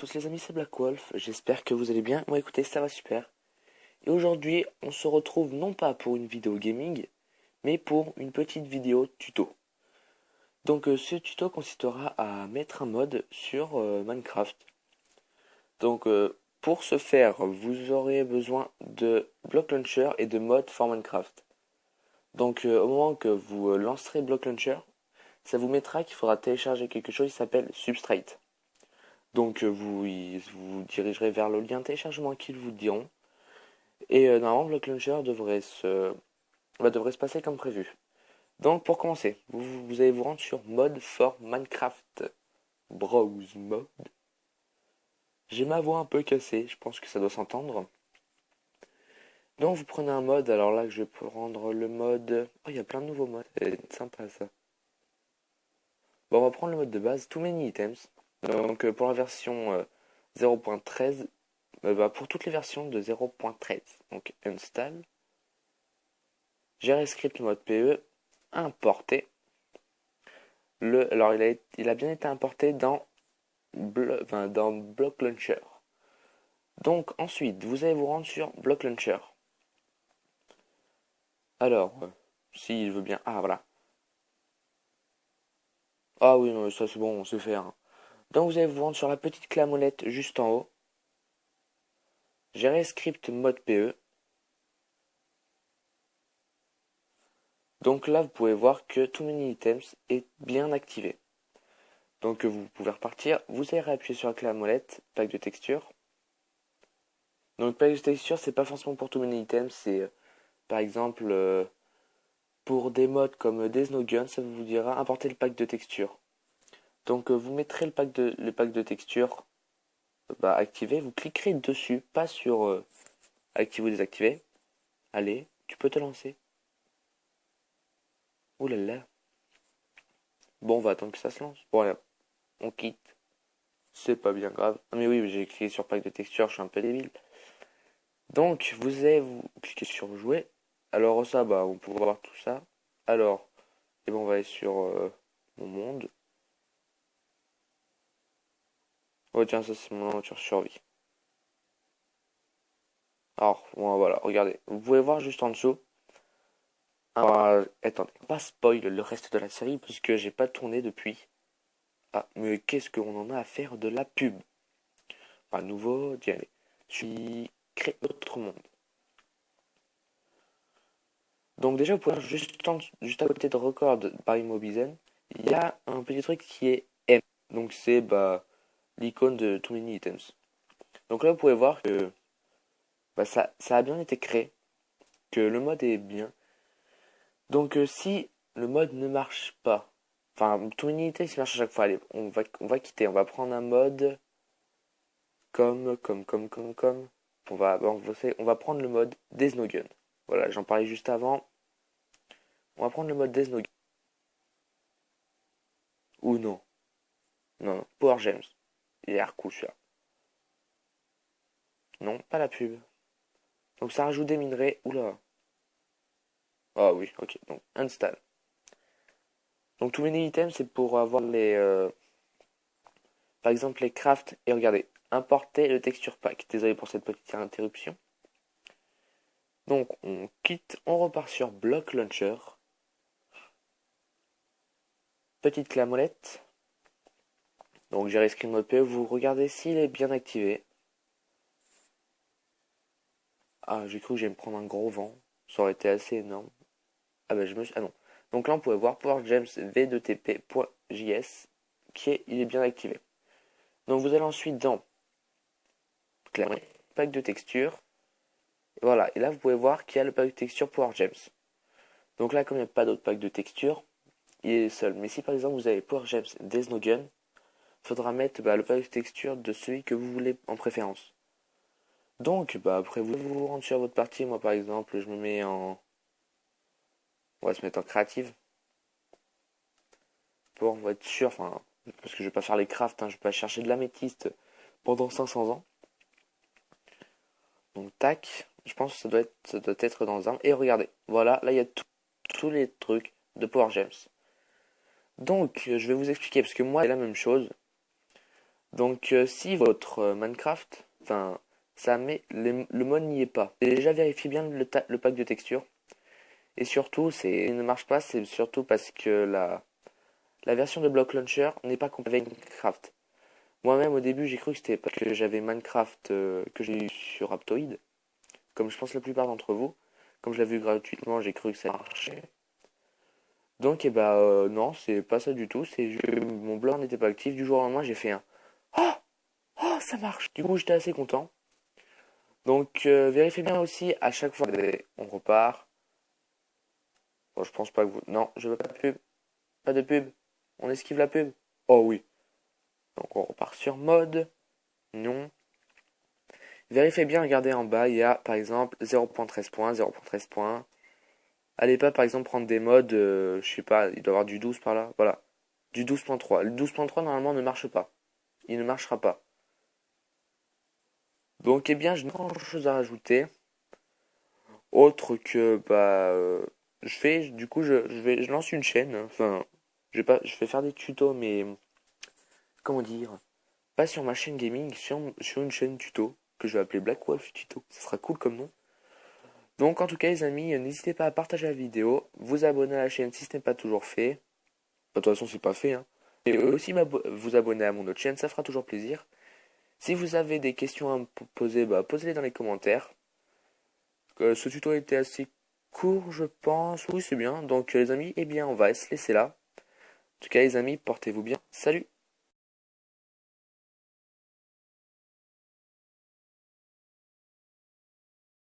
tous les amis, c'est Black Wolf, j'espère que vous allez bien. Moi écoutez, ça va super. Et aujourd'hui, on se retrouve non pas pour une vidéo gaming, mais pour une petite vidéo tuto. Donc ce tuto consistera à mettre un mode sur Minecraft. Donc pour ce faire, vous aurez besoin de Block Launcher et de mode for Minecraft. Donc au moment que vous lancerez Block Launcher, ça vous mettra qu'il faudra télécharger quelque chose qui s'appelle Substrate. Donc vous dirigerez vers le lien de téléchargement qu'ils vous diront. Et normalement, Block Launcher devrait se passer comme prévu. Donc pour commencer, vous allez vous rendre sur Mode for Minecraft. Browse Mode. J'ai ma voix un peu cassée, je pense que ça doit s'entendre. Donc vous prenez un mode, alors là je vais prendre le mode... Oh, il y a plein de nouveaux modes, c'est sympa ça. Bon, on va prendre le mode de base, Too Many Items. Donc pour la version 0.13, pour toutes les versions de 0.13. Donc install. Gérer script mode PE, importer. Alors il a bien été importé dans Block Launcher. Donc ensuite, vous allez vous rendre sur Block Launcher. Alors, s'il veut bien... Ah voilà. Ah oui, non, ça c'est bon, on sait faire, hein. Donc vous allez vous rendre sur la petite clé à molette juste en haut. Gérer script mode PE. Donc là, vous pouvez voir que Too Many Items est bien activé. Donc vous pouvez repartir. Vous allez réappuyer sur la clé à molette, pack de texture. Donc pack de texture, c'est pas forcément pour Too Many Items, c'est par exemple pour des modes comme Desnogun, ça vous dira importer le pack de texture. Donc vous mettrez le pack de texture activé, vous cliquerez dessus, pas sur activer ou désactiver. Allez, tu peux te lancer. Ouh là là. Bon, on va attendre que ça se lance. Bon, allez, on quitte. C'est pas bien grave. Ah, mais oui, j'ai cliqué sur pack de texture, je suis un peu débile. Donc, vous allez vous cliquer sur jouer. Alors ça, on peut voir tout ça. Alors, on va aller sur mon monde. Oh tiens, ça c'est mon aventure survie. Alors, bon, voilà, regardez. Vous pouvez voir juste en dessous. Alors, attendez, on va spoil le reste de la série puisque j'ai pas tourné depuis. Ah, mais qu'est-ce qu'on en a à faire de la pub? À nouveau, tiens, allez. Je crée autre monde. Donc déjà, vous pouvez voir juste à côté de Record by Mobizen, il y a un petit truc qui est M. Donc c'est l'icône de Too Many Items. Donc là, vous pouvez voir que ça a bien été créé, que le mode est bien. Donc si le mode ne marche pas, enfin Too Many Items marche à chaque fois, allez, on va quitter, on va prendre un mode comme. On va prendre le mode Desnogun. Voilà, j'en parlais juste avant. On va prendre le mode Desnogun. Ou non. Non, Power Gems. Il est coup celui-là. Non, pas la pub. Donc ça rajoute des minerais. Oula. Ah oui, ok. Donc install. Donc tous mes items, c'est pour avoir par exemple les crafts. Et regardez, importer le texture pack. Désolé pour cette petite interruption. Donc on quitte, on repart sur Block Launcher. Petite clé à molette. Donc j'ai screen mode PE. Vous regardez s'il est bien activé. Ah, j'ai cru que j'allais me prendre un gros vent. Ça aurait été assez énorme. Ah Ah non. Donc là on pouvait voir PowerGems v2tp.js il est bien activé. Donc vous allez ensuite dans pack de texture. Et voilà. Et là vous pouvez voir qu'il y a le pack de texture PowerGems. Donc là comme il n'y a pas d'autre pack de texture, il est seul. Mais si par exemple vous avez PowerGems Desnogun, il faudra mettre le pack de texture de celui que vous voulez en préférence. Donc après vous rentrez sur votre partie. Moi par exemple je me mets en... On va se mettre en créative. Pour être sûr, enfin, parce que je vais pas faire les crafts, hein, je vais pas chercher de l'améthyste pendant 500 ans. Donc tac, je pense que ça doit être dans un. Et regardez, voilà, là il y a tous les trucs de Power Gems. Donc je vais vous expliquer, parce que moi c'est la même chose. Donc si votre Minecraft, enfin ça met le mode n'y est pas. Déjà vérifiez bien le pack de texture. Et surtout, il ne marche pas, c'est surtout parce que la version de Block Launcher n'est pas compatible avec Minecraft. Moi-même, au début, j'ai cru que c'était parce que j'avais Minecraft que j'ai eu sur Aptoide, comme je pense la plupart d'entre vous. Comme je l'ai vu gratuitement, j'ai cru que ça marchait. Donc, non, c'est pas ça du tout. Mon blog n'était pas actif. Du jour au lendemain, j'ai fait un Oh, oh, ça marche. Du coup, j'étais assez content. Donc, vérifiez bien aussi à chaque fois. On repart. Bon, je pense pas que vous. Non, je veux pas de pub. Pas de pub. On esquive la pub. Oh oui. Donc, on repart sur mode. Non. Vérifiez bien, regardez en bas, il y a par exemple 0.13 points, 0.13 points. Allez pas par exemple prendre des modes, je sais pas, il doit y avoir du 12 par là, voilà. Du 12.3. Le 12.3 normalement ne marche pas. Il ne marchera pas. Donc eh bien, je n'ai pas grand chose à rajouter. Autre que du coup je lance une chaîne. Enfin, je vais faire des tutos, mais comment dire, pas sur ma chaîne gaming, sur une chaîne tuto que je vais appeler Black Wolf Tuto. Ça sera cool comme nom. Donc en tout cas les amis, n'hésitez pas à partager la vidéo, vous abonner à la chaîne si ce n'est pas toujours fait. De toute façon c'est pas fait, hein. Et aussi vous abonner à mon autre chaîne, ça fera toujours plaisir. Si vous avez des questions à me poser, posez-les dans les commentaires. Ce tuto était assez court je pense, oui c'est bien. Donc les amis, eh bien on va se laisser là. En tout cas les amis, portez-vous bien, salut!